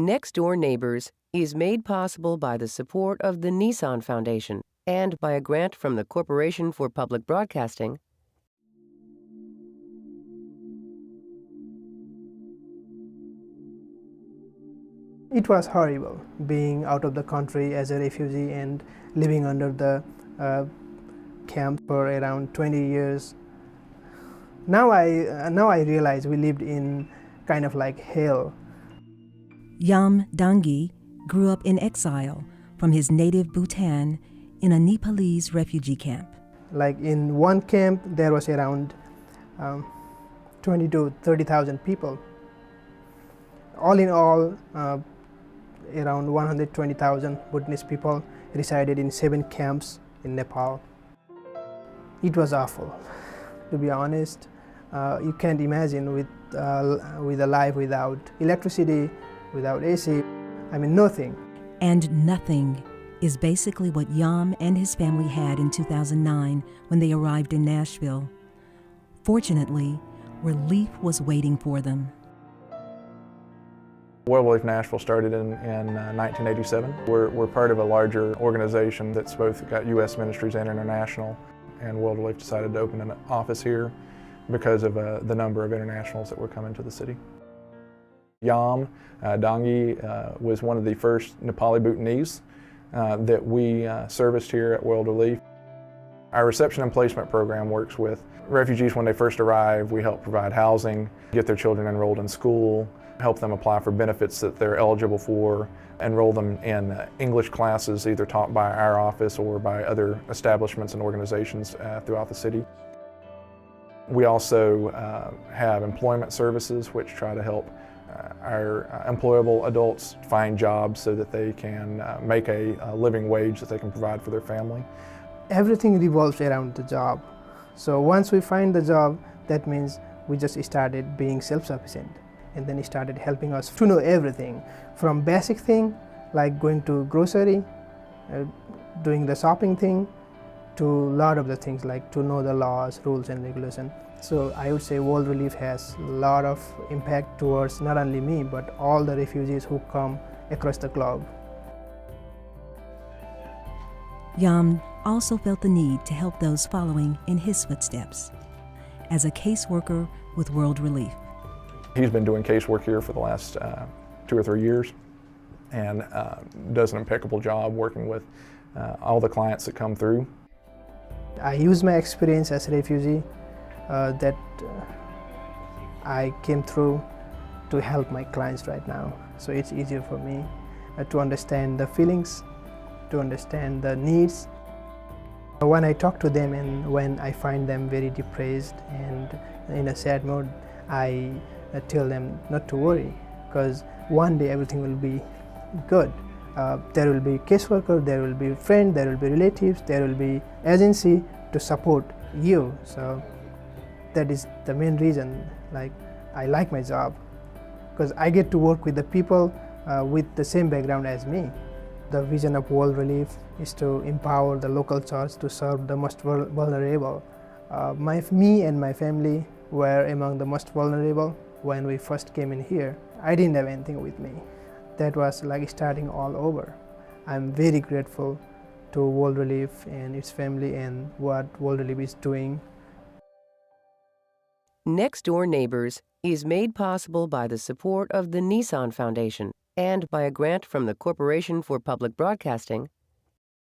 Next Door Neighbors is made possible by the support of the Nissan Foundation and by a grant from the Corporation for Public Broadcasting. It was horrible being out of the country as a refugee and living under the camp for around 20 years. Now I realize we lived in kind of like hell. Yam Dangi grew up in exile from his native Bhutan in a Nepalese refugee camp. Like in one camp, there was around 20 to 30,000 people. All in all, around 120,000 Bhutanese people resided in 7 camps in Nepal. It was awful, to be honest. You can't imagine with a life without electricity, without AC, nothing. And nothing is basically what Yam and his family had in 2009 when they arrived in Nashville. Fortunately, relief was waiting for them. World Relief Nashville started in 1987. We're part of a larger organization that's both got U.S. ministries and international, and World Relief decided to open an office here because of the number of internationals that were coming to the city. Yam Dangi was one of the first Nepali Bhutanese that we serviced here at World Relief. Our reception and placement program works with refugees when they first arrive. We help provide housing, get their children enrolled in school, help them apply for benefits that they're eligible for, enroll them in English classes either taught by our office or by other establishments and organizations throughout the city. We also have employment services which try to help our employable adults find jobs so that they can make a living wage that they can provide for their family. Everything revolves around the job. So once we find the job, that means we just started being self-sufficient, and then he started helping us to know everything from basic thing like going to grocery, doing the shopping thing, to a lot of the things like to know the laws, rules and regulations. So I would say World Relief has a lot of impact towards not only me but all the refugees who come across the globe. Yam also felt the need to help those following in his footsteps as a caseworker with World Relief. He's been doing casework here for the last 2 or 3 years and does an impeccable job working with all the clients that come through. I use my experience as a refugee that I came through to help my clients right now. So it's easier for me to understand the feelings, to understand the needs. When I talk to them and when I find them very depressed and in a sad mood, I tell them not to worry, because one day everything will be good. There will be caseworker, there will be friend, there will be relatives, there will be agency to support you. So that is the main reason I like my job, because I get to work with the people with the same background as me. The vision of World Relief is to empower the local church to serve the most vulnerable. Me and my family were among the most vulnerable when we first came in here. I didn't have anything with me. That was like starting all over. I'm very grateful to World Relief and its family and what World Relief is doing. Next Door Neighbors is made possible by the support of the Nissan Foundation and by a grant from the Corporation for Public Broadcasting